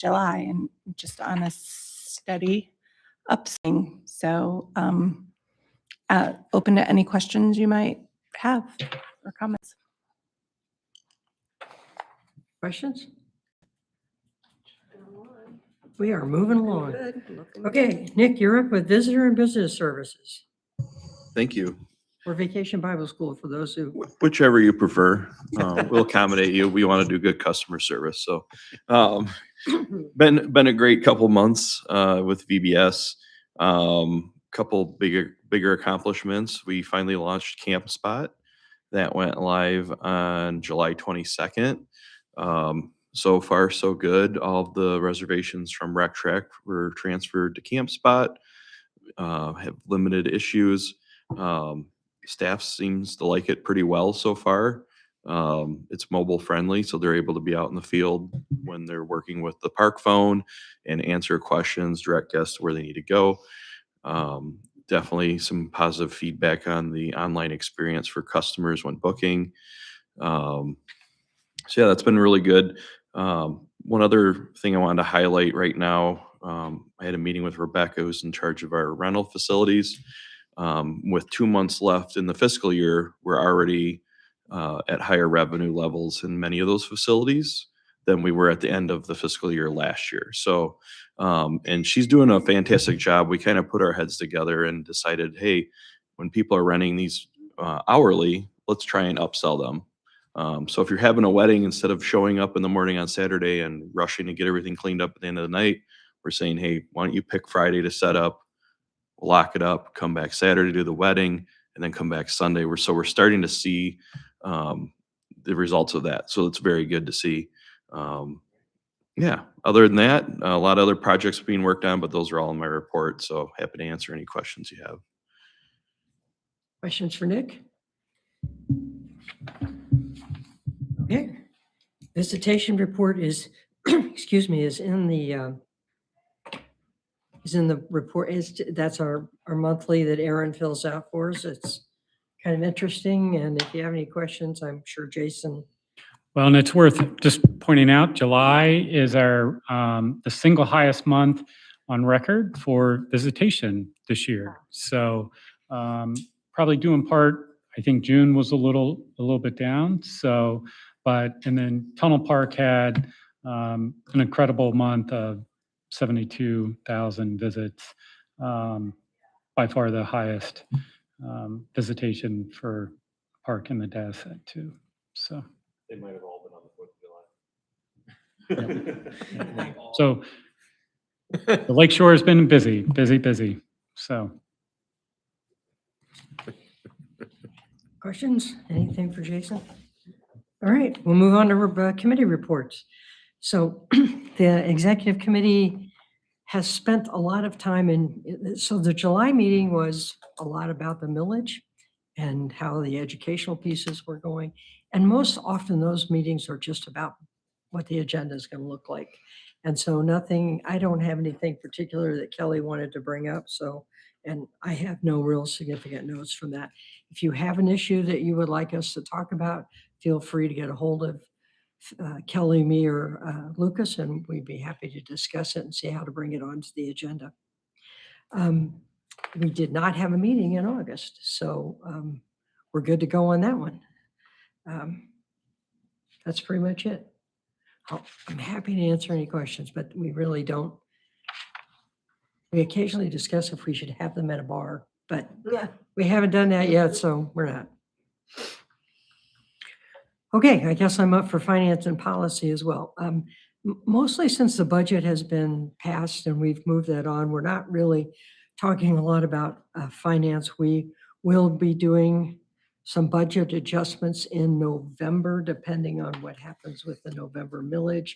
July and just on a steady upswing. So open to any questions you might have or comments. Questions? We are moving along. Okay, Nick, you're up with Visitor and Business Services Thank you. or Vacation Bible School for those who. Whichever you prefer, we'll accommodate you. We want to do good customer service. So, been a great couple months with VBS. Couple bigger accomplishments. We finally launched Camp Spot. That went live on July 22nd. So far, so good. All of the reservations from Rec Track were transferred to Camp Spot. Have limited issues. Staff seems to like it pretty well so far. It's mobile friendly, so they're able to be out in the field when they're working with the park phone and answer questions, direct guests to where they need to go. Definitely some positive feedback on the online experience for customers when booking. So yeah, that's been really good. One other thing I wanted to highlight right now, I had a meeting with Rebecca, who's in charge of our rental facilities. With 2 months left in the fiscal year, we're already at higher revenue levels in many of those facilities than we were at the end of the fiscal year last year. So, and she's doing a fantastic job. We kind of put our heads together and decided, hey, when people are renting these hourly, let's try and upsell them. So if you're having a wedding, instead of showing up in the morning on Saturday and rushing to get everything cleaned up at the end of the night, we're saying, hey, why don't you pick Friday to set up, lock it up, come back Saturday, do the wedding, and then come back Sunday. We're starting to see the results of that. So it's very good to see. Yeah, other than that, a lot of other projects being worked on, but those are all in my report. So happy to answer any questions you have. Questions for Nick? Okay. Visitation report is, excuse me, is in the report. That's our monthly that Aaron fills out for us. It's kind of interesting. And if you have any questions, I'm sure Jason. Well, and it's worth just pointing out, July is our the single highest month on record for visitation this year. So probably due in part, I think June was a little bit down. So, and then Tunnel Park had an incredible month of 72,000 visits, by far the highest visitation for park in the data set too. So. They might have all been on the 4th of July. So the Lakeshore has been busy. So. Questions? Anything for Jason? All right, we'll move on to committee reports. So the executive committee has spent a lot of time so the July meeting was a lot about the millage and how the educational pieces were going. And most often those meetings are just about what the agenda is going to look like. And so I don't have anything particular that Kelly wanted to bring up. So, and I have no real significant notes from that. If you have an issue that you would like us to talk about, feel free to get a hold of Kelly, me, or Lucas, and we'd be happy to discuss it and see how to bring it onto the agenda. We did not have a meeting in August, so we're good to go on that one. That's pretty much it. I'm happy to answer any questions, but we really don't. We occasionally discuss if we should have them at a bar, but we haven't done that yet, so we're not. Okay, I guess I'm up for finance and policy as well. Mostly since the budget has been passed and we've moved that on, we're not really talking a lot about finance. We will be doing some budget adjustments in November, depending on what happens with the November millage.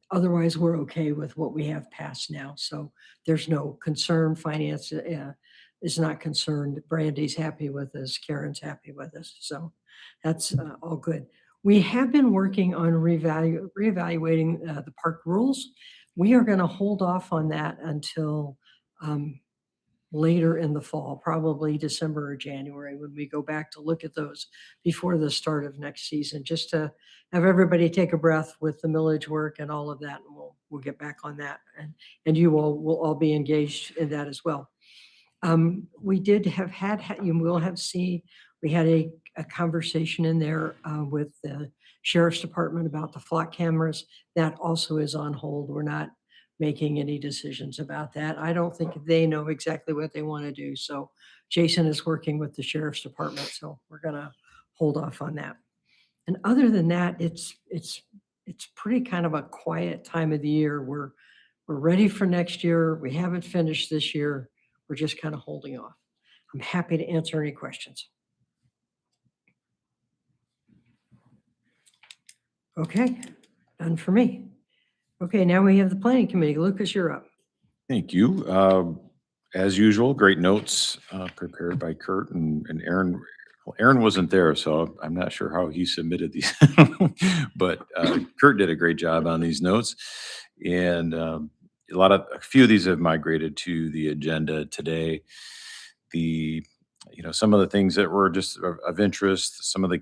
Otherwise, we're okay with what we have passed now. So there's no concern. Finance is not concerned. Brandy's happy with us. Karen's happy with us. So that's all good. We have been working on reevaluating the park rules. We are going to hold off on that until later in the fall, probably December or January, when we go back to look at those before the start of next season, just to have everybody take a breath with the millage work and all of that. And we'll get back on that. And you will all be engaged in that as well. We did have you will have seen, we had a conversation in there with the Sheriff's Department about the flock cameras. That also is on hold. We're not making any decisions about that. I don't think they know exactly what they want to do. So Jason is working with the Sheriff's Department. So we're going to hold off on that. And other than that, it's pretty kind of a quiet time of the year. We're ready for next year. We haven't finished this year. We're just kind of holding off. I'm happy to answer any questions. Okay, done for me. Okay, now we have the Planning Committee. Lucas, you're up. Thank you. As usual, great notes prepared by Kurt and Aaron. Well, Aaron wasn't there, so I'm not sure how he submitted these, but Kurt did a great job on these notes. And a few of these have migrated to the agenda today. Some of the things that were just of interest, some of the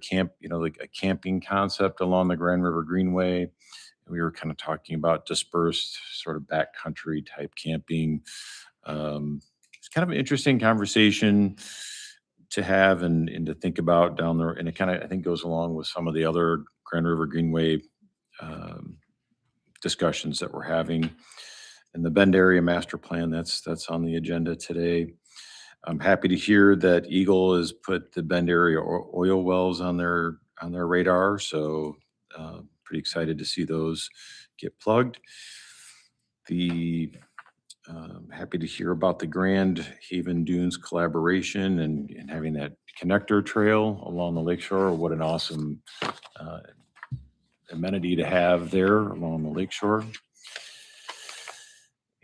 like a camping concept along the Grand River Greenway. We were kind of talking about dispersed sort of backcountry type camping. It's kind of an interesting conversation to have and to think about down there. And it kind of, I think, goes along with some of the other Grand River Greenway discussions that we're having. And the Bend Area Master Plan, that's on the agenda today. I'm happy to hear that Eagle has put the Bend Area oil wells on their radar. So pretty excited to see those get plugged. Happy to hear about the Grand Haven Dunes collaboration and having that connector trail along the lakeshore. What an awesome amenity to have there along the lakeshore.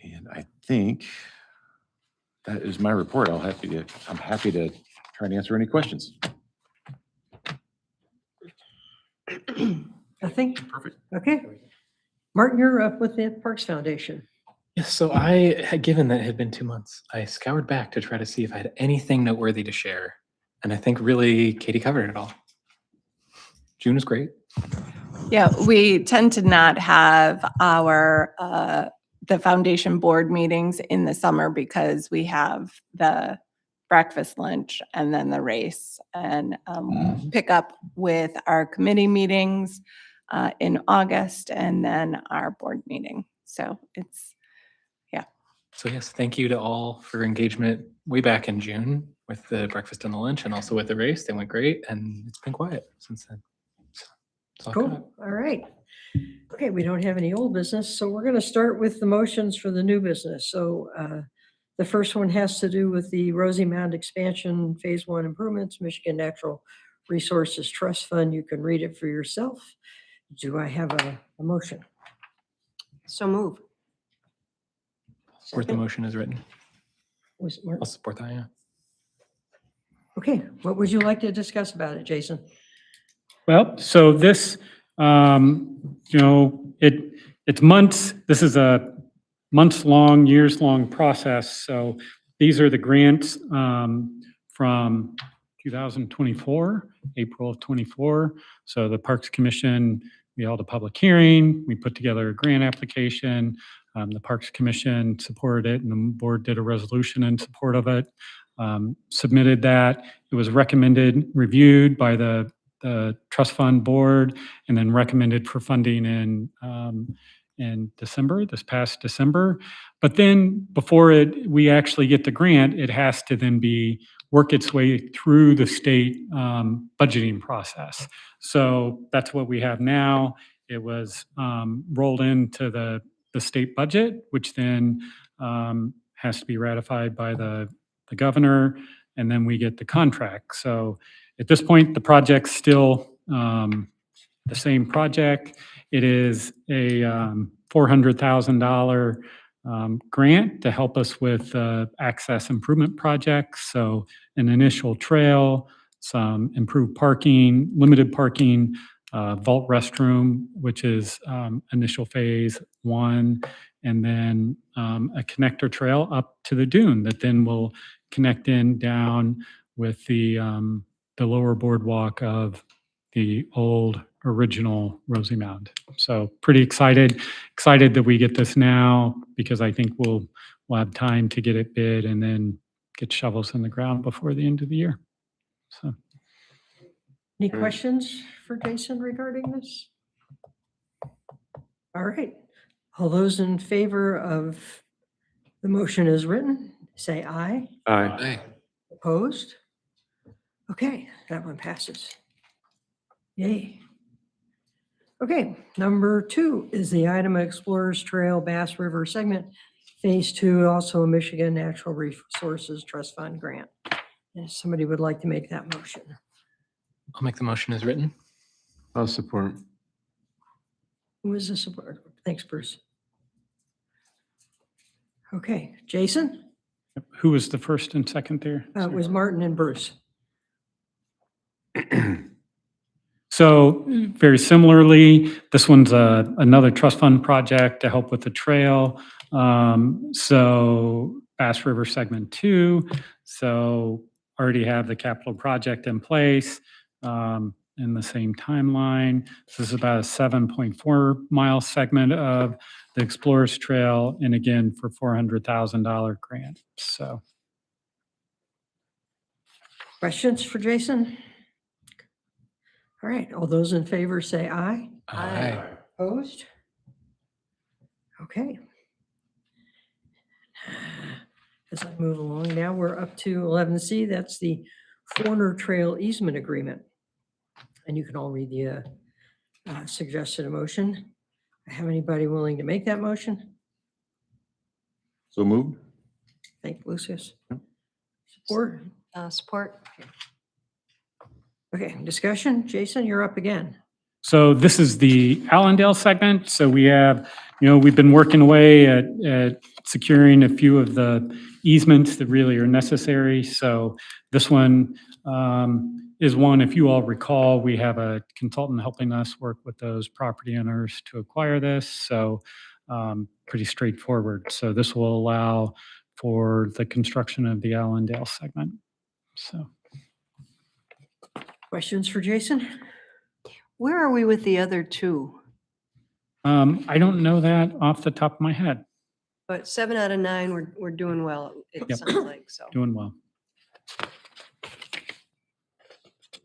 And I think that is my report. I'm happy to try and answer any questions. I think, Perfect. okay. Martin, you're up with the Parks Foundation. Yes, so I had, given that it had been 2 months, I scoured back to try to see if I had anything noteworthy to share. And I think really Katie covered it all. June was great. Yeah, we tend to not have our, the foundation board meetings in the summer because we have the breakfast, lunch, and then the race, and pick up with our committee meetings in August and then our board meeting. So So yes, thank you to all for your engagement way back in June with the breakfast and the lunch and also with the race. They went great and it's been quiet since then. So it's all good. Cool. All right. Okay, we don't have any old business, so we're going to start with the motions for the new business. So the first one has to do with the Rosie Mound expansion, phase 1 improvements, Michigan Natural Resources Trust Fund. You can read it for yourself. Do I have a motion? So move. Support the motion as written. Was it Mark? I'll support that, yeah. Okay, what would you like to discuss about it, Jason? Well, so this, it's months, this is a months-long, years-long process. So these are the grants from 2024, April of 24. So the Parks Commission, we held a public hearing, we put together a grant application. The Parks Commission supported it and the board did a resolution in support of it. Submitted that. It was recommended, reviewed by the trust fund board, and then recommended for funding in December, this past December. But then before we actually get the grant, it has to then work its way through the state budgeting process. So that's what we have now. It was rolled into the state budget, which then has to be ratified by the governor, and then we get the contract. So at this point, the project's still the same project. It is a $400,000 grant to help us with access improvement projects. So an initial trail, some improved parking, limited parking, vault restroom, which is initial phase 1, and then a connector trail up to the dune that then will connect in down with the lower boardwalk of the old original Rosie Mound. So pretty excited that we get this now, because I think we'll have time to get it bid and then get shovels in the ground before the end of the year. So Any questions for Jason regarding this? All right. All those in favor of the motion as written, say aye. Aye. Opposed? Okay, that one passes. Yay. Okay, number 2 is the item Explorers Trail Bass River Segment, Phase 2, also a Michigan Natural Resources Trust Fund grant. If somebody would like to make that motion. I'll make the motion as written. I'll support. Who is the support? Thanks, Bruce. Okay, Jason? who was the first and second there? It was Martin and Bruce. So very similarly, this one's another trust fund project to help with the trail. So Bass River Segment 2. So already have the capital project in place in the same timeline. This is about a 7.4 mile segment of the Explorers Trail, and again for $400,000 grant. So Questions for Jason? All right, all those in favor say aye. Aye. Opposed? Okay. As I move along, now we're up to 11C. That's the Forner Trail Easement Agreement. And you can all read the suggested motion. Have anybody willing to make that motion? So moved? Thank you, Lucius. Support? Support. Okay, discussion. Jason, you're up again. So this is the Allendale segment. So we have, we've been working away at securing a few of the easements that really are necessary. So this one is one, if you all recall, we have a consultant helping us work with those property owners to acquire this. So pretty straightforward. So this will allow for the construction of the Allendale segment. So. Questions for Jason? Where are we with the other two? I don't know that off the top of my head. But 7 out of 9, we're doing well, it Yep. sounds like, so. Doing well.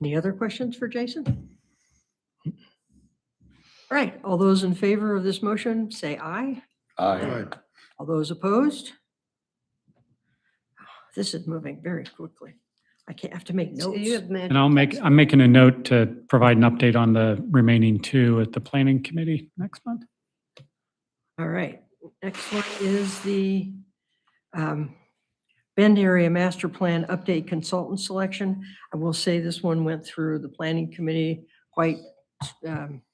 Any other questions for Jason? All right, all those in favor of this motion, say aye. Aye. All those opposed? This is moving very quickly. I can't have to make So notes. you have And I'm making a note to provide an update on the remaining 2 at the planning committee next month. All right, next one is the Bend Area Master Plan Update Consultant Selection. I will say this one went through the planning committee quite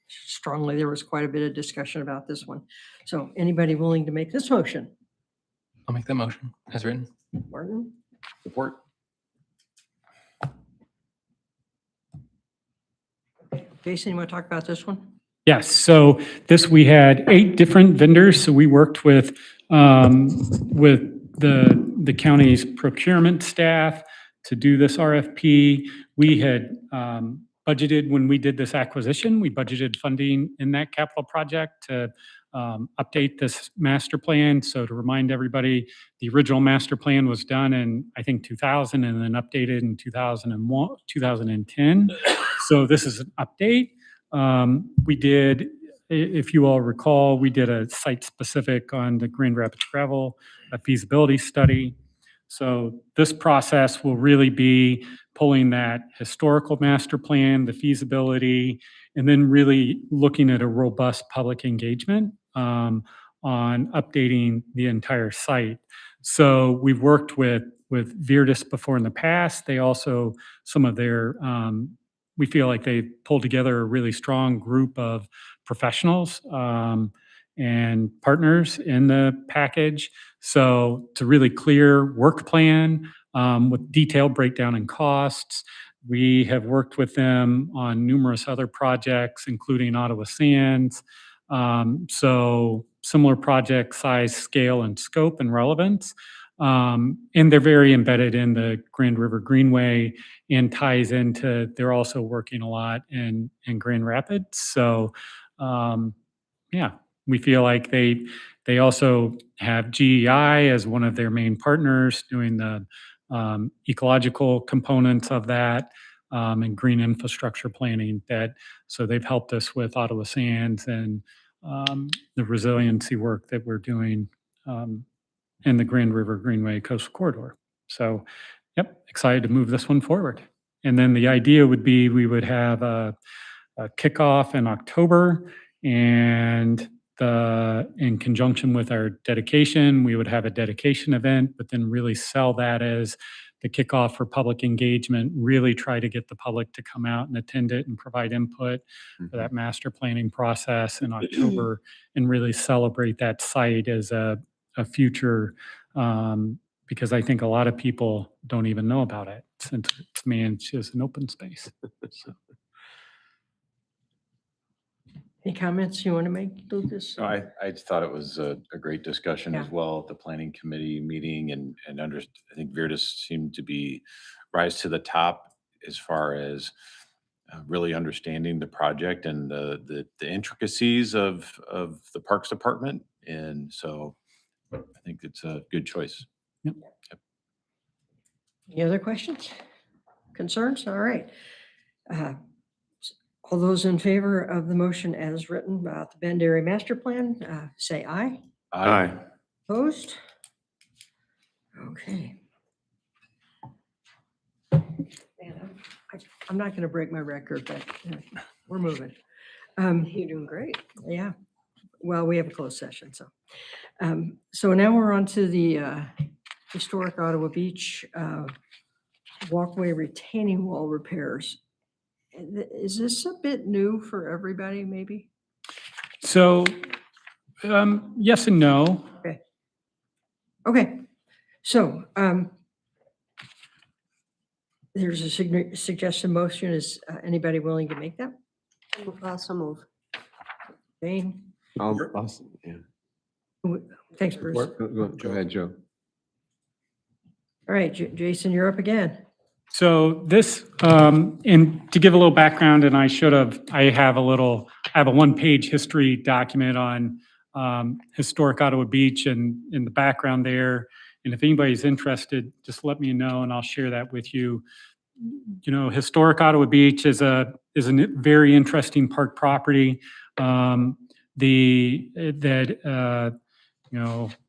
strongly. There was quite a bit of discussion about this one. So anybody willing to make this motion? I'll make that motion as written. Martin? Support? Jason, you want to talk about this one? Yes, so this, we had 8 different vendors, so we worked with the county's procurement staff to do this RFP. We had budgeted, when we did this acquisition, we budgeted funding in that capital project to update this master plan. So to remind everybody, the original master plan was done in, I think, 2000 and then updated in 2010. So this is an update. We did, if you all recall, we did a site-specific on the Grand Rapids gravel, a feasibility study. So this process will really be pulling that historical master plan, the feasibility, and then really looking at a robust public engagement on updating the entire site. So we've worked with Virdis before in the past. They also, some of their, we feel like they pulled together a really strong group of professionals and partners in the package. So it's a really clear work plan with detailed breakdown and costs. We have worked with them on numerous other projects, including Ottawa Sands. So similar project size, scale, and scope and relevance. And they're very embedded in the Grand River Greenway and ties into, they're also working a lot in Grand Rapids. So yeah, we feel like they also have GEI as one of their main partners doing the ecological components of that and green infrastructure planning so they've helped us with Ottawa Sands and the resiliency work that we're doing in the Grand River Greenway Coastal Corridor. So, yep, excited to move this one forward. And then the idea would be we would have a kickoff in October, and in conjunction with our dedication, we would have a dedication event, but then really sell that as the kickoff for public engagement, really try to get the public to come out and attend it and provide input for that master planning process in October, and really celebrate that site as a future, because I think a lot of people don't even know about it since it's managed as an open space. So. Any comments you want to make, Lucas? No, I just thought it was a great discussion as Yeah. well at the planning committee meeting, and I think Virtus seemed to be rise to the top as far as really understanding the project and the intricacies of the Parks Department. And so I think it's a good choice. Any other questions? Concerns? All right. All those in favor of the motion as written about the Bend Area Master Plan, say aye. Aye. Opposed? Okay. Man, I'm not going to break my record, but we're moving. You're doing great. Yeah. Well, we have a closed session, so. So now we're on to the historic Ottawa Beach walkway retaining wall repairs. Is this a bit new for everybody, maybe? So, yes and no. Okay, so there's a suggested motion. Is anybody willing to make that? Also move. Jane? Yeah. Thanks, Bruce. Go ahead, Joe. All right, Jason, you're up again. So this, and to give a little background, and I have a one-page history document on historic Ottawa Beach and in the background there. And if anybody's interested, just let me know and I'll share that with you. You know, historic Ottawa Beach is a very interesting park property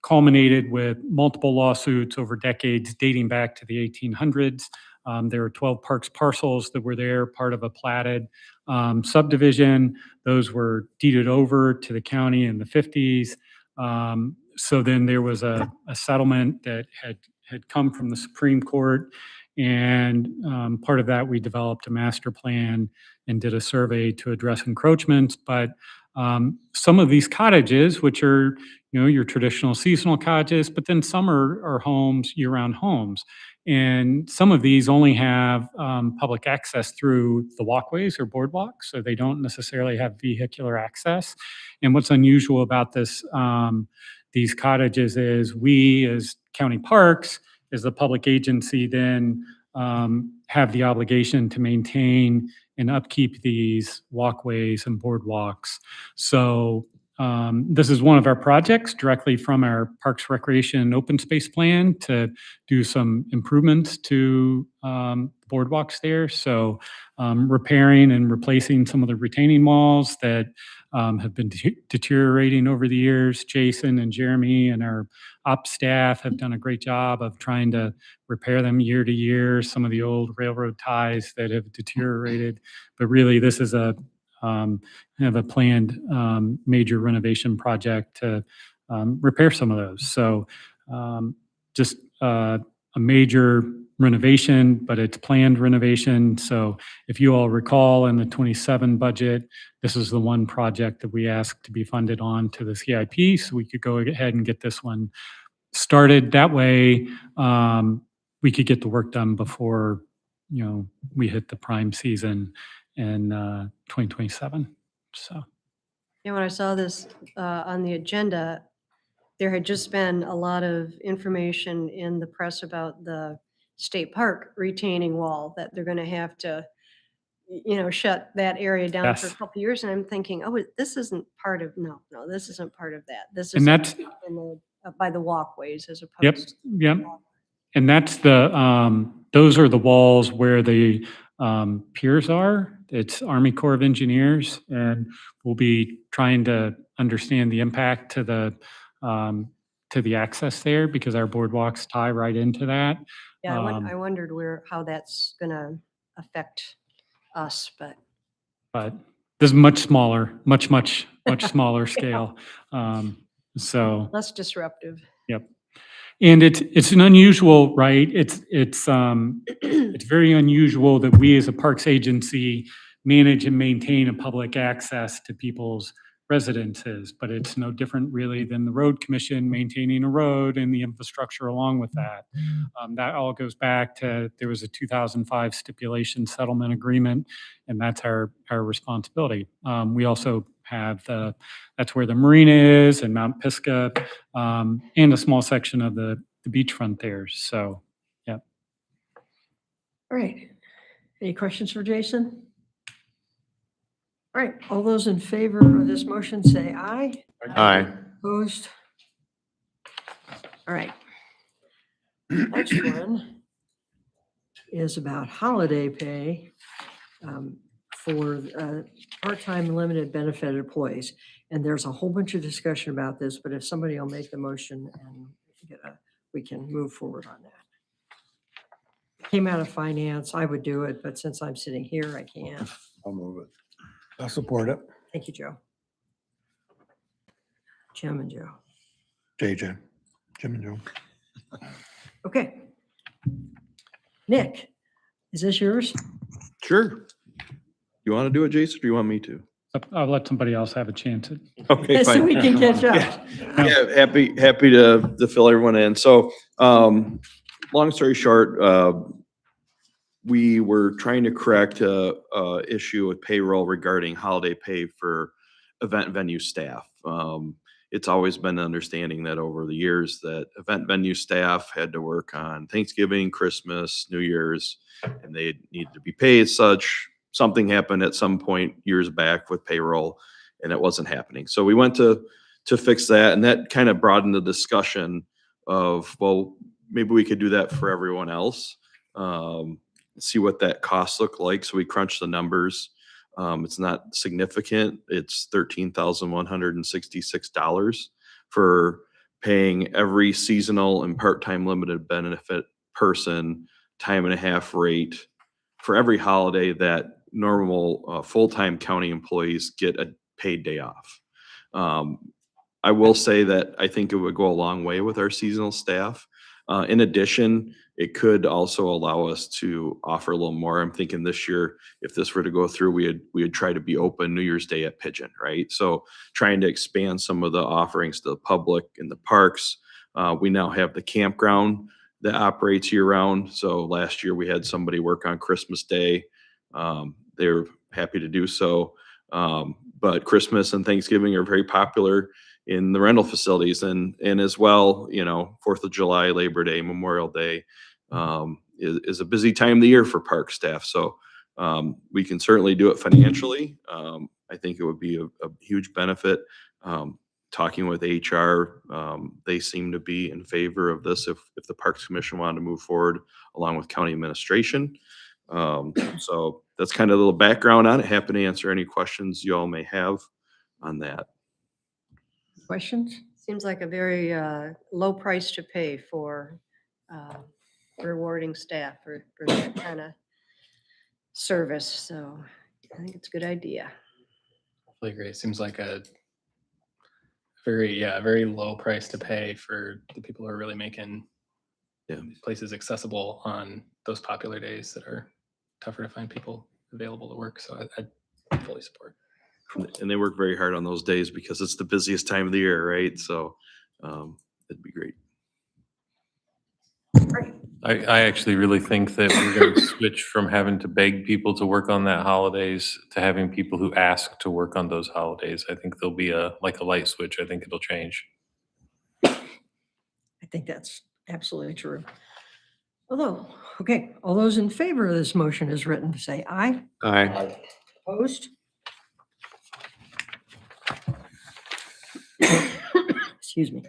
culminated with multiple lawsuits over decades dating back to the 1800s. There were 12 parks parcels that were there, part of a platted subdivision. Those were deeded over to the county in the 50s. So then there was a settlement that had come from the Supreme Court. And part of that, we developed a master plan and did a survey to address encroachments. But some of these cottages, which are, your traditional seasonal cottages, but then some are homes, year-round homes. And some of these only have public access through the walkways or boardwalks, so they don't necessarily have vehicular access. And what's unusual about these cottages is we, as county parks, as the public agency, then have the obligation to maintain and upkeep these walkways and boardwalks. So this is one of our projects directly from our Parks, Recreation, and Open Space Plan to do some improvements to boardwalks there. So repairing and replacing some of the retaining walls that have been deteriorating over the years. Jason and Jeremy and our ops staff have done a great job of trying to repair them year to year, some of the old railroad ties that have deteriorated. But really, this is a planned major renovation project to repair some of those. So just a major renovation, but it's planned renovation. So if you all recall in the 27 budget, this is the one project that we asked to be funded on to the CIP, so we could go ahead and get this one started. That way we could get the work done before we hit the prime season in 2027. So Yeah, when I saw this on the agenda, there had just been a lot of information in the press about the state park retaining wall, that they're gonna have to, shut that area down for a Yes. couple years. And I'm thinking, oh, this isn't part of, no, this isn't part of that. This And is that's, in the, by the walkways as yep, opposed. yep. And that's those are the walls where the piers are. It's Army Corps of Engineers, and we'll be trying to understand the impact to the access there because our boardwalks tie right into that. Yeah, I Um, wondered how that's gonna affect us, but But this is much smaller, much smaller scale. So, less disruptive. yep. And it's an unusual, right? It's very unusual that we as a parks agency manage and maintain a public access to people's residences, but it's no different really than the road commission maintaining a road and the infrastructure along with that. That all goes back to, there was a 2005 stipulation settlement agreement, and that's our responsibility. We also have that's where the marina is and Mount Pisgah, and a small section of the beachfront there. So, yeah. All right. Any questions for Jason? All right, all those in favor of this motion say aye. Aye. Opposed? All right. Next one is about holiday pay for part-time limited benefit employees. And there's a whole bunch of discussion about this, but if somebody will make the motion and we can move forward on that. Came out of finance, I would do it, but since I'm sitting here, I can't. I'll move it. I'll support it. Thank you, Joe. Jim and Joe. JJ, Jim and Joe. Okay. Nick, is this yours? Sure. You want to do it, Jason, or do you want me to? I'll let somebody else have a chance. Okay, So we fine. can catch up. Yeah, happy to fill everyone in. So, long story short, we were trying to correct a issue with payroll regarding holiday pay for event venue staff. It's always been an understanding that over the years that event venue staff had to work on Thanksgiving, Christmas, New Year's, and they needed to be paid as such. Something happened at some point years back with payroll, and it wasn't happening. So we went to fix that, and that kind of broadened the discussion of, well, maybe we could do that for everyone else. See what that cost looked like. So we crunched the numbers. It's not significant. It's $13,166 for paying every seasonal and part-time limited benefit person time and a half rate for every holiday that normal full-time county employees get a paid day off. I will say that I think it would go a long way with our seasonal staff. In addition, it could also allow us to offer a little more. I'm thinking this year, if this were to go through, we would try to be open New Year's Day at Pigeon, right? So trying to expand some of the offerings to the public in the parks. We now have the campground that operates year round. So last year we had somebody work on Christmas Day. They're happy to do so. But Christmas and Thanksgiving are very popular in the rental facilities, and as well, 4th of July, Labor Day, Memorial Day is a busy time of the year for park staff. So we can certainly do it financially. I think it would be a huge benefit. Talking with HR, they seem to be in favor of this if the Parks Commission wanted to move forward along with county administration. So that's kind of a little background on it. Happy to answer any questions you all may have on that. Questions? Seems like a very low price to pay for rewarding staff for that kind of service. So I think it's a good idea. I agree. It seems like a very low price to pay for the people who are really making these places accessible on those popular days that are tougher to find people available to work. So I fully support. And they work very hard on those days because it's the busiest time of the year, right? So it'd be great. Great. I actually really think that we're going to switch from having to beg people to work on that holidays to having people who ask to work on those holidays. I think there'll be like a light switch. I think it'll change. I think that's absolutely true. Although, okay, all those in favor of this motion as written, say aye. Aye. Opposed? Excuse me.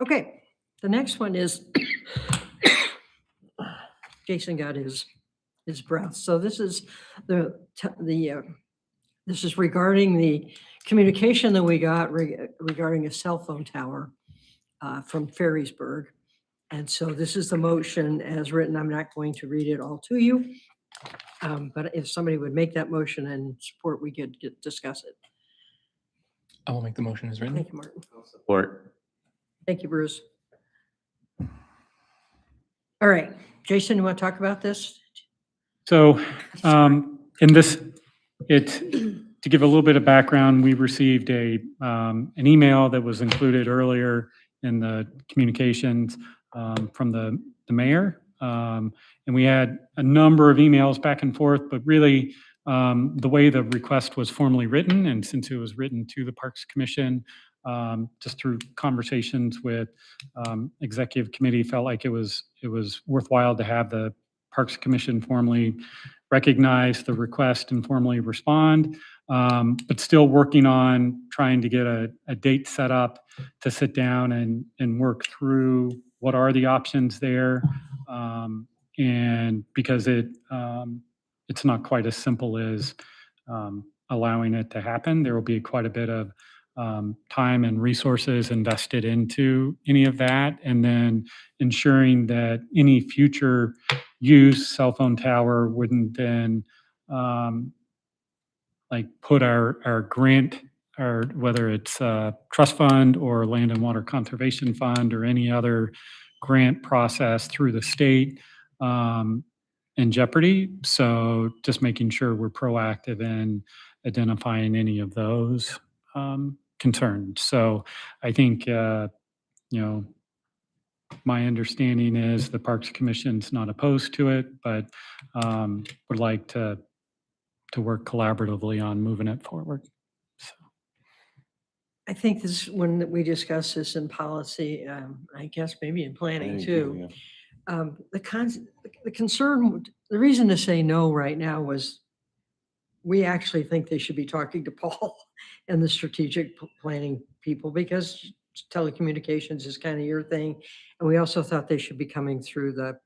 Okay, the next one is Jason got his breath. So this is this is regarding the communication that we got regarding a cell phone tower from Ferrisburg. And so this is the motion as written. I'm not going to read it all to you. But if somebody would make that motion and support, we could discuss it. I will make the motion as written. Thank you, Martin. Support. Thank you, Bruce. All right, Jason, you want to talk about this? So in this, to give a little bit of background, we received an email that was included earlier in the communications from the mayor. And we had a number of emails back and forth, but really the way the request was formally written, and since it was written to the Parks Commission, just through conversations with executive committee, felt like it was worthwhile to have the Parks Commission formally recognize the request and formally respond, but still working on trying to get a date set up to sit down and work through what are the options there. And because it's not quite as simple as allowing it to happen, there will be quite a bit of time and resources invested into any of that, and then ensuring that any future use cell phone tower wouldn't then like put our grant, or whether it's trust fund or land and water conservation fund or any other grant process through the state in jeopardy. So just making sure we're proactive in identifying any of those concerns. So I think, my understanding is the Parks Commission's not opposed to it, but would like to work collaboratively on moving it forward. So. I think this, when we discuss this in policy, I guess maybe in planning too. The concern, the reason to say no right now was we actually think they should be talking to Paul and the strategic planning people, because telecommunications is kind of your thing. And we also thought they should be coming through the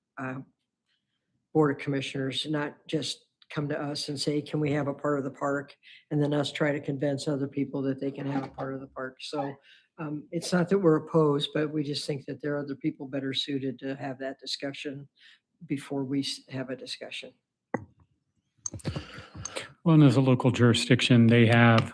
Board of Commissioners, not just come to us and say, can we have a part of the park? And then us try to convince other people that they can have a part of the park. So it's not that we're opposed, but we just think that there are other people better suited to have that discussion before we have a discussion. Well, and as a local jurisdiction, they have,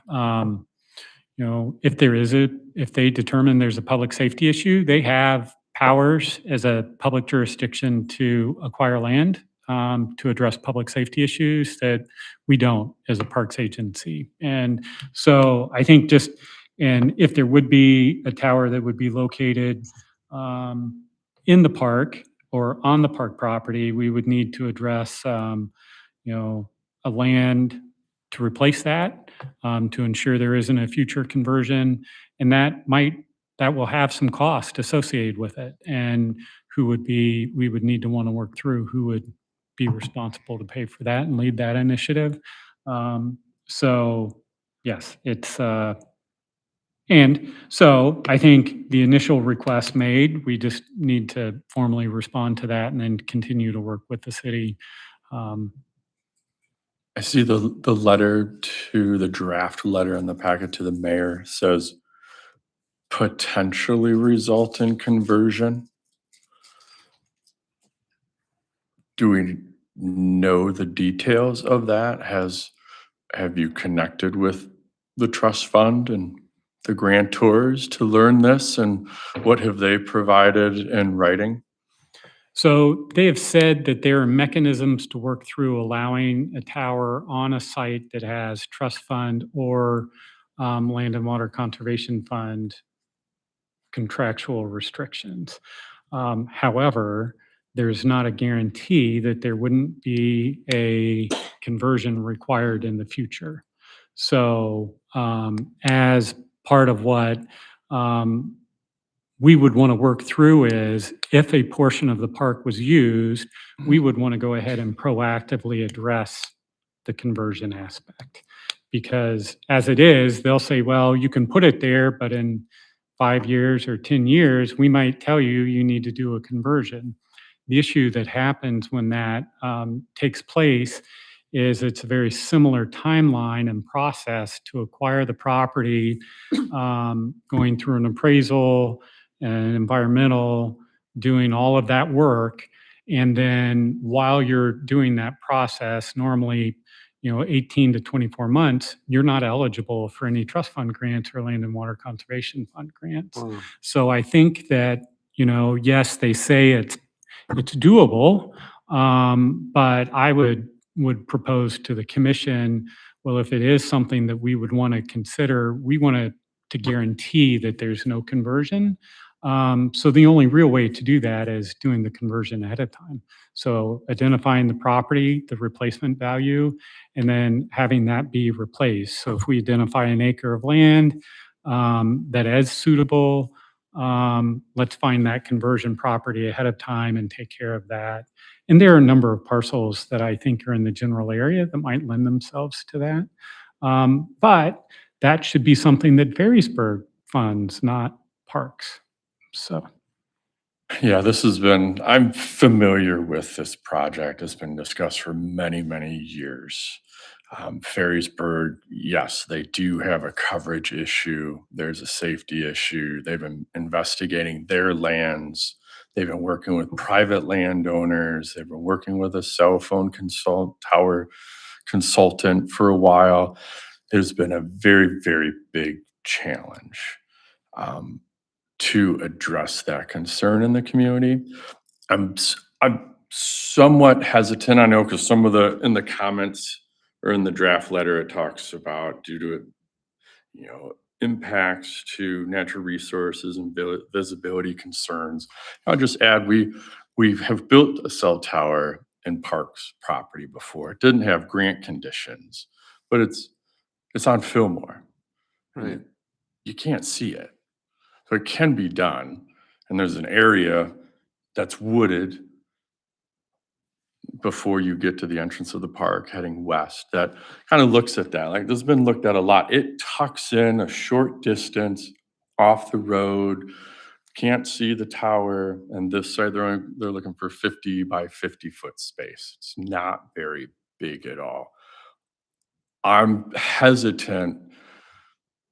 if they determine there's a public safety issue, they have powers as a public jurisdiction to acquire land to address public safety issues that we don't as a parks agency. And so I think and if there would be a tower that would be located in the park or on the park property, we would need to address, a land to replace that, to ensure there isn't a future conversion. And that will have some cost associated with it. And we would need to want to work through who would be responsible to pay for that and lead that initiative. So yes, and so I think the initial request made, we just need to formally respond to that and then continue to work with the city. I see the draft letter in the packet to the mayor says potentially result in conversion. Do we know the details of that? Have you connected with the trust fund and the grantors to learn this, and what have they provided in writing? So they have said that there are mechanisms to work through allowing a tower on a site that has trust fund or land and water conservation fund contractual restrictions. However, there's not a guarantee that there wouldn't be a conversion required in the future. So as part of what we would want to work through is if a portion of the park was used, we would want to go ahead and proactively address the conversion aspect. Because as it is, they'll say, well, you can put it there, but in 5 years or 10 years, we might tell you you need to do a conversion. The issue that happens when that takes place is it's a very similar timeline and process to acquire the property, going through an appraisal and environmental, doing all of that work. And then while you're doing that process, normally, 18 to 24 months, you're not eligible for any trust fund grants or land and water conservation fund grants. So I think that, yes, they say it's doable, but I would propose to the commission, well, if it is something that we would want to consider, we want to guarantee that there's no conversion. So the only real way to do that is doing the conversion ahead of time. So identifying the property, the replacement value, and then having that be replaced. So if we identify an acre of land that is suitable, let's find that conversion property ahead of time and take care of that. And there are a number of parcels that I think are in the general area that might lend themselves to that. But that should be something that Ferrisburg funds, not parks. So. Yeah, I'm familiar with this project. It's been discussed for many, many years. Ferrisburg, yes, they do have a coverage issue. There's a safety issue. They've been investigating their lands. They've been working with private landowners. They've been working with a cell phone tower consultant for a while. There's been a very, very big challenge to address that concern in the community. I'm somewhat hesitant. I know because in the comments or in the draft letter, it talks about due to impacts to natural resources and visibility concerns. I'll just add we have built a cell tower in Parks property before. It didn't have grant conditions, but it's on Fillmore. Right. You can't see it. So it can be done. And there's an area that's wooded before you get to the entrance of the park heading west that kind of looks at that. Like this has been looked at a lot. It tucks in a short distance off the road, can't see the tower. And this side, they're looking for 50 by 50 foot space. It's not very big at all. I'm hesitant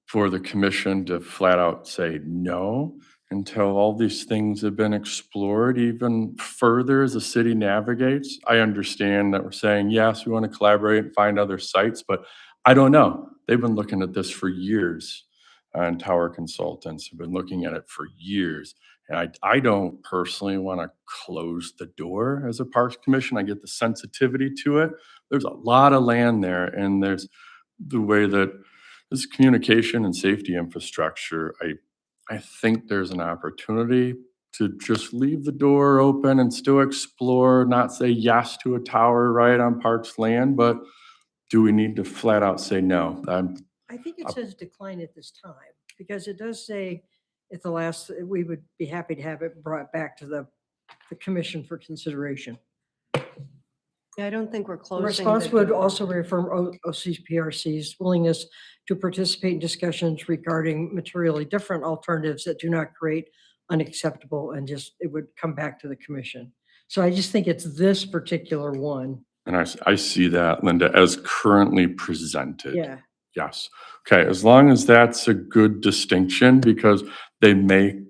for the commission to flat out say no until all these things have been explored even further as the city navigates. I understand that we're saying, yes, we want to collaborate and find other sites, but I don't know. They've been looking at this for years, and tower consultants have been looking at it for years. And I don't personally want to close the door as a Parks Commission. I get the sensitivity to it. There's a lot of land there, and there's the way that this communication and safety infrastructure, I think there's an opportunity to just leave the door open and still explore, not say yes to a tower right on Parks land, but do we need to flat out say no? I think it says decline at this time, because it does say at the last, we would be happy to have it brought back to the commission for consideration. Yeah, I don't think we're The closing. response would also reaffirm OCPRC's willingness to participate in discussions regarding materially different alternatives that do not create unacceptable, and it would come back to the commission. So I just think it's this particular one. And I see that, Linda, as currently presented. Yeah. Yes. Okay, as long as that's a good distinction, because they may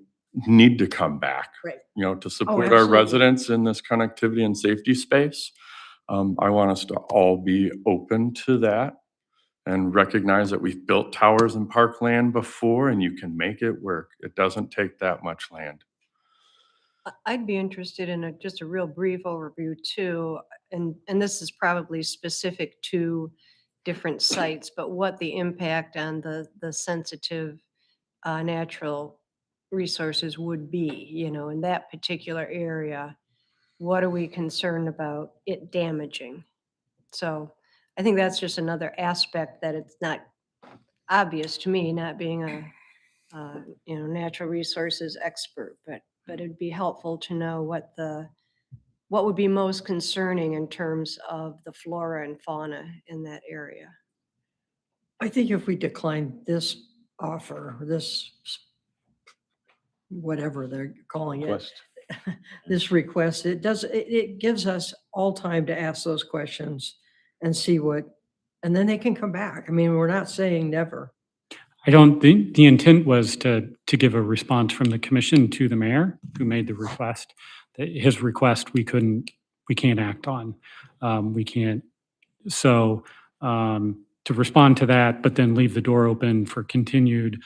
need to come back. Right. To support our absolutely. residents in this connectivity and safety space. I want us to all be open to that and recognize that we've built towers in parkland before, and you can make it work. It doesn't take that much land. I'd be interested in just a real brief overview too, and this is probably specific to different sites, but what the impact on the sensitive natural resources would be, in that particular area. What are we concerned about it damaging? So I think that's just another aspect that it's not obvious to me, not being a, natural resources expert, but it'd be helpful to know what would be most concerning in terms of the flora and fauna in that area. I think if we decline this offer, whatever they're calling it, Request. this request, it gives us all time to ask those questions and see and then they can come back. I mean, we're not saying never. I don't think the intent was to give a response from the commission to the mayor who made the request. His request, we can't act on. We can't. So to respond to that, but then leave the door open for continued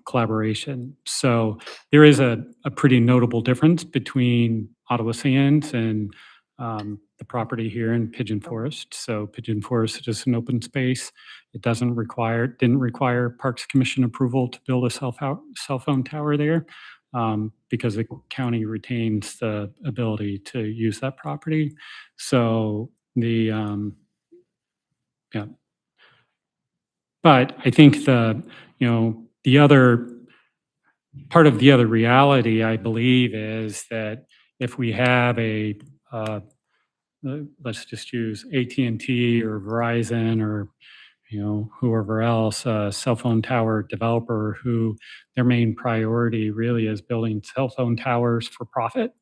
collaboration. So there is a pretty notable difference between Ottawa Sands and the property here in Pigeon Forest. So Pigeon Forest is an open space. It didn't require Parks Commission approval to build a cell phone tower there because the county retains the ability to use that property. So yeah. But I think the other part of the other reality, I believe, is that if we have let's just use AT&T or Verizon or whoever else, a cell phone tower developer who their main priority really is building cell phone towers for profit,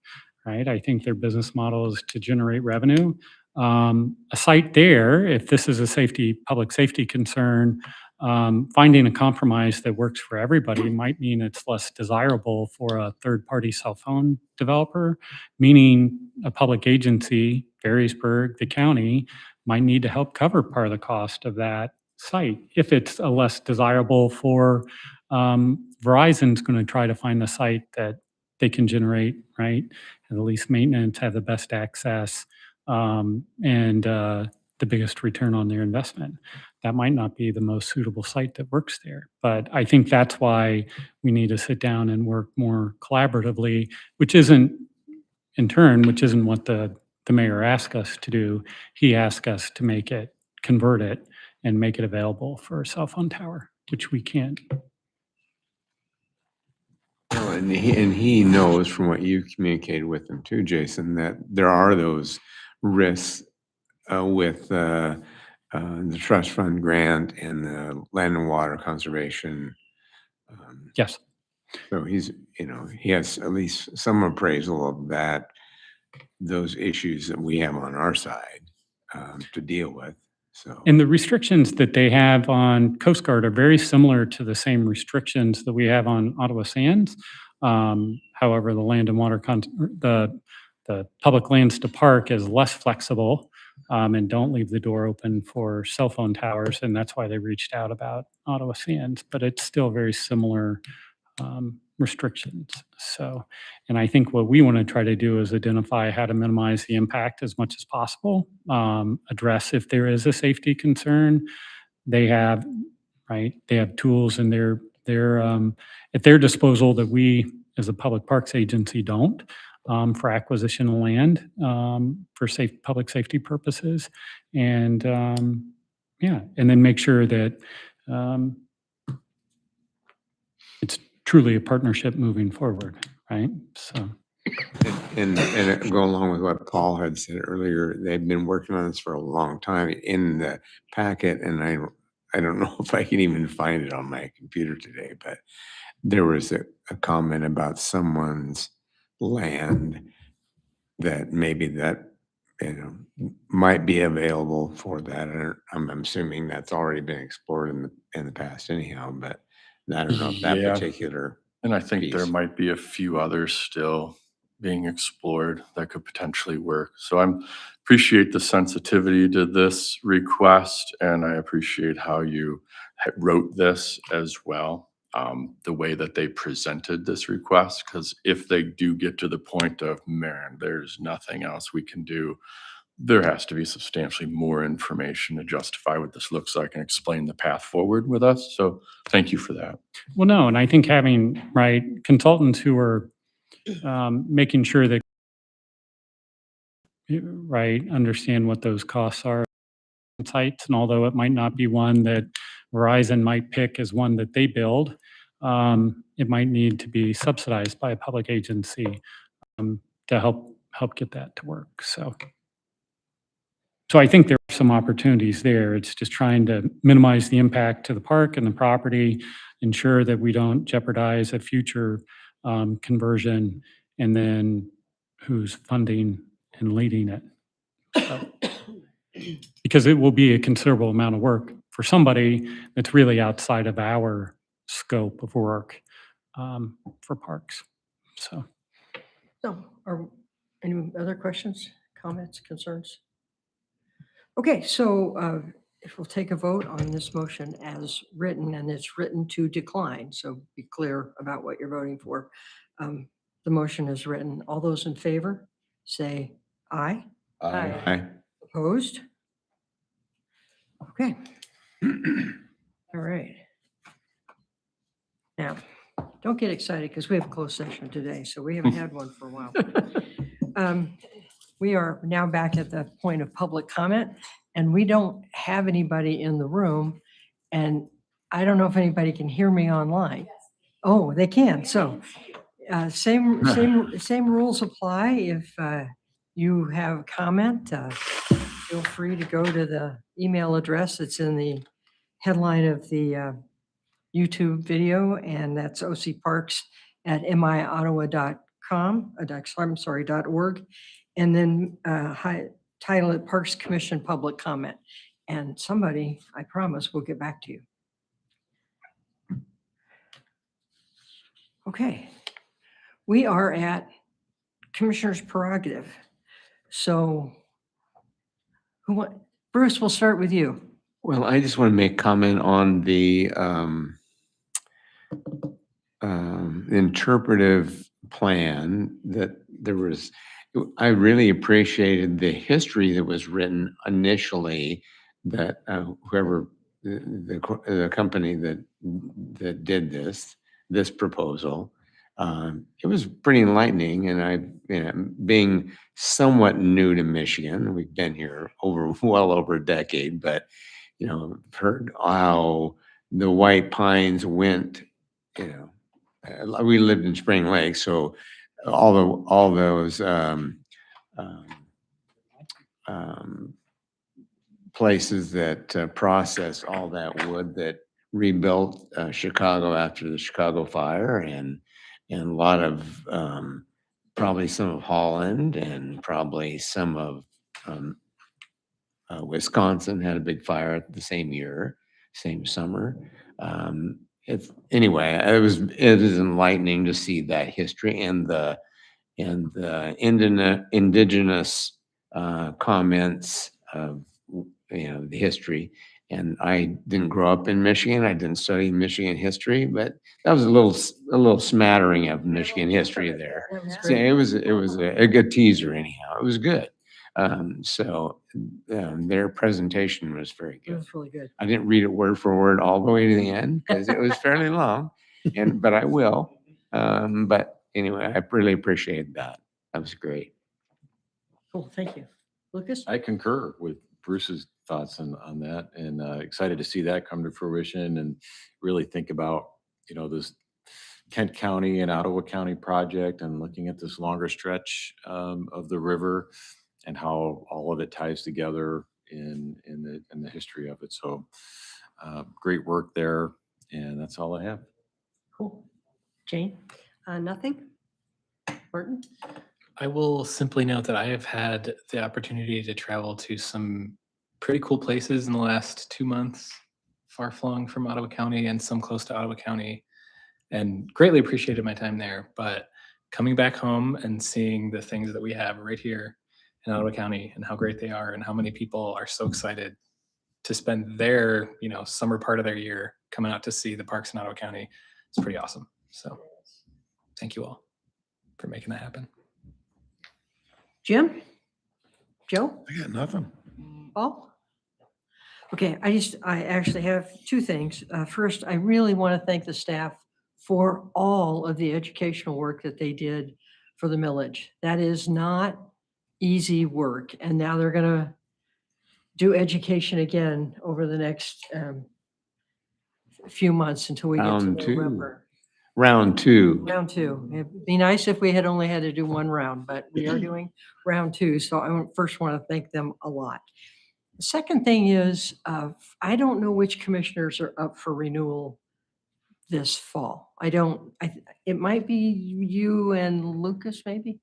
right? I think their business model is to generate revenue. A site there, if this is a public safety concern, finding a compromise that works for everybody might mean it's less desirable for a third-party cell phone developer, meaning a public agency, Ferrisburg, the county, might need to help cover part of the cost of that site. If it's a less desirable for Verizon's going to try to find the site that they can generate, right? Have the least maintenance, have the best access, and the biggest return on their investment. That might not be the most suitable site that works there. But I think that's why we need to sit down and work more collaboratively, which isn't what the mayor asked us to do. He asked us to convert it and make it available for a cell phone tower, which we can't. Well, and he knows from what you communicated with him too, Jason, that there are those risks with the trust fund grant and the land and water conservation. Yes. So he has at least some appraisal of those issues that we have on our side to deal with. So. And the restrictions that they have on Coast Guard are very similar to the same restrictions that we have on Ottawa Sands. However, the land and water, the public lands to park is less flexible and don't leave the door open for cell phone towers. And that's why they reached out about Ottawa Sands, but it's still very similar restrictions. So, and I think what we want to try to do is identify how to minimize the impact as much as possible, address if there is a safety concern. They have tools in at their disposal that we as a public parks agency don't, for acquisition of land, for public safety purposes. And and then make sure that it's truly a partnership moving forward, right? So. And go along with what Paul had said earlier, they've been working on this for a long time in the packet, and I don't know if I can even find it on my computer today, but there was a comment about someone's land that maybe that might be available for that. I'm assuming that's already been explored in the past anyhow, but I don't know if that Yeah. particular. And I think there piece. might be a few others still being explored that could potentially work. So I appreciate the sensitivity to this request, and I appreciate how you wrote this as well, the way that they presented this request, because if they do get to the point of, man, there's nothing else we can do, there has to be substantially more information to justify what this looks like and explain the path forward with us. So thank you for that. Well, no, and I think having, right, consultants who are making sure that, right, understand what those costs are sites, and although it might not be one that Verizon might pick as one that they build, it might need to be subsidized by a public agency to help get that to work. So I think there are some opportunities there. It's just trying to minimize the impact to the park and the property, ensure that we don't jeopardize a future conversion, and then who's funding and leading it. So, because it will be a considerable amount of work for somebody that's really outside of our scope of work for parks. So, Are any other questions, comments, concerns? Okay, so if we'll take a vote on this motion as written, and it's written to decline, so be clear about what you're voting for. The motion is written. All those in favor, say aye. Aye. Opposed? Okay. All right. Now, don't get excited because we have a closed session today, so we haven't had one for a while. We are now back at the point of public comment, and we don't have anybody in the room. And I don't know if anybody can hear me online. Oh, they can. So same rules apply. If you have comment, feel free to go to the email address that's in the headline of the YouTube video, and that's ocparks@miottawa.com, .org, and then title it Parks Commission Public Comment. And somebody, I promise, will get back to you. Okay, we are at Commissioner's Prerogative. So Bruce, we'll start with you. Well, I just want to make comment on the interpretive plan that there was. I really appreciated the history that was written initially, that whoever the company that did this proposal, it was pretty enlightening. And being somewhat new to Michigan, we've been here well over a decade, but heard how the White Pines went. We lived in Spring Lake, so all those places that process all that wood that rebuilt Chicago after the Chicago fire, and a lot of probably some of Holland, and probably some of Wisconsin had a big fire the same year, same summer. Anyway, it was enlightening to see that history and the indigenous comments of the history. And I didn't grow up in Michigan. I didn't study Michigan history, but that was a little smattering of Michigan history there. So it was a good teaser anyhow. It was good. So their presentation was very It good. was really good. I didn't read it word for word all the way to the end because it was fairly long, but I will. But anyway, I really appreciated that. That was great. Cool, thank you. Lucas? I concur with Bruce's thoughts on that, and excited to see that come to fruition, and really think about, this Kent County and Ottawa County project, and looking at this longer stretch of the river and how all of it ties together in the history of it. So great work there, and that's all I have. Cool. Jane? Nothing? Martin? I will simply note that I have had the opportunity to travel to some pretty cool places in the last 2 months, far flung from Ottawa County and some close to Ottawa County, and greatly appreciated my time there. But coming back home and seeing the things that we have right here in Ottawa County and how great they are, and how many people are so excited to spend their, summer part of their year coming out to see the parks in Ottawa County, it's pretty awesome. So thank you all for making that happen. Jim? Joe? I got nothing. Paul? Okay, I actually have two things. First, I really want to thank the staff for all of the educational work that they did for the millage. That is not easy work. And now they're going to do education again over the next few months until we get to Round two. November. Round two. Round two. It'd be nice if we had only had to do one round, but we are doing round two. So first want to thank them a lot. The second thing is, I don't know which commissioners are up for renewal this fall. It might be you and Lucas, maybe?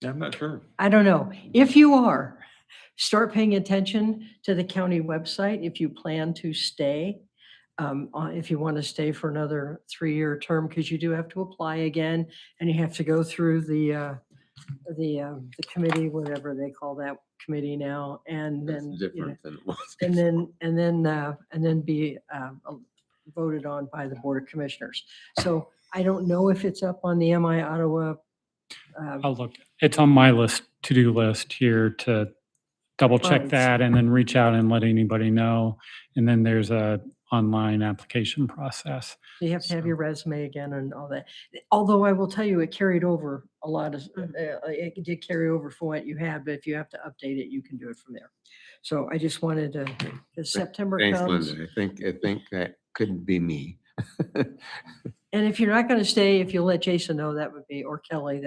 I'm not sure. I don't know. If you are, start paying attention to the county website if you plan to stay. If you want to stay for another 3-year term, because you do have to apply again and you have to go through the committee, whatever they call that committee now, and That's then different than it was. and then be voted on by the Board of Commissioners. So I don't know if it's up on the MI Ottawa. I'll look, it's on my to-do list here to double check Right. that and then reach out and let anybody know. And then there's a online application process. You have to have your resume again and all that. Although I will tell you, it carried over a lot of, it did carry over from what you had, but if you have to update it, you can do it from there. So I just wanted to, as September Thanks, comes. Linda. I think that could be me. And if you're not going to stay, if you'll let Jason know, that would be, or Kelly,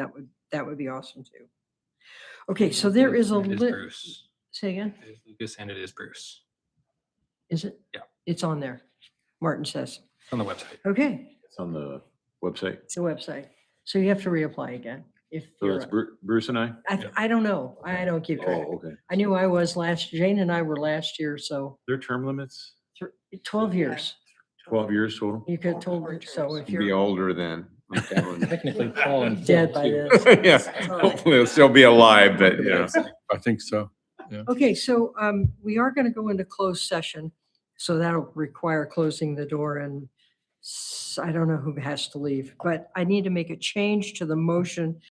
that would be awesome too. Okay, so there is a It is list. Bruce. Say again? It is Lucas and it is Bruce. Is it? Yeah. It's on there. Martin says. It's on the website. Okay, It's on the website. it's a website. So you have to reapply again. If So you're, that's Bruce and I? I don't know. I don't keep track. Oh, okay. I knew I was Jane and I were last year, so Their term limits, 12 years. 12 years total? You could told her, so if Be you're older then. I'm telling you. Technically, Paul and dead Phil, by too. then. Yeah, hopefully it'll still be alive, but you know. I think so. Okay, so we are going to go into closed session. So that'll require closing the door and I don't know who has to leave, but I need to make a change to the motion